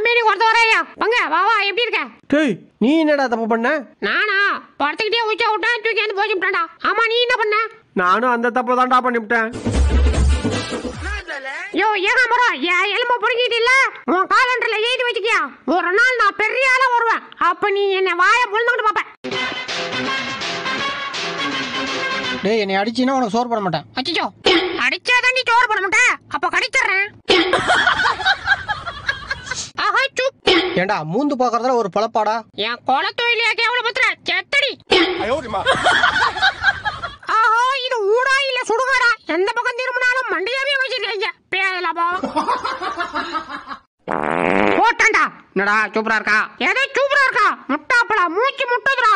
மீறி ஒருத்த வரையா வாங்க வா வா எப்படி இருக்க? டேய் நீ என்னடா தப்பு பண்ண? நானா படுத்துக்கிட்டே உச்சா விட்டேன் தூக்கி வந்து போச்சுட்டான்டா. ஆமா நீ என்ன பண்ண? நானும் அந்த தப்பு தான்டா பண்ணிவிட்டேன். யோ ஏங்க மரம் என் எலும்பு புடுங்கிட்டு இல்ல உன் காலண்டர்ல எழுதி வச்சுக்கியா ஒரு நாள் நான் பெரிய ஆளா வருவேன். அப்ப நீ என்ன வாயை பொழுதுகிட்டு பாப்ப. டேய் என்னை அடிச்சினா உனக்கு சோறு போட மாட்டேன். அச்சோ அடிச்சாதான் நீ சோறு போட மாட்டேன். அப்ப கடிச்சிடுறேன். ஆஹா சூப். ஏண்டா மூந்து பாக்குறதுல ஒரு பழப்பாடா? என் குலத்தொழிலையா கேவல பத்திர செத்தடி. ஆஹா இது ஊடா இல்ல சுடுகாடா? எந்த பக்கம் திரும்பினாலும் மண்டையாவே வச்சிருக்கீங்க பேதலாபா. போட்டான்டா. என்னடா சூப்பரா இருக்கா? எதை சூப்பரா இருக்கா? முட்டாப்பழா மூச்சு முட்டுதுடா.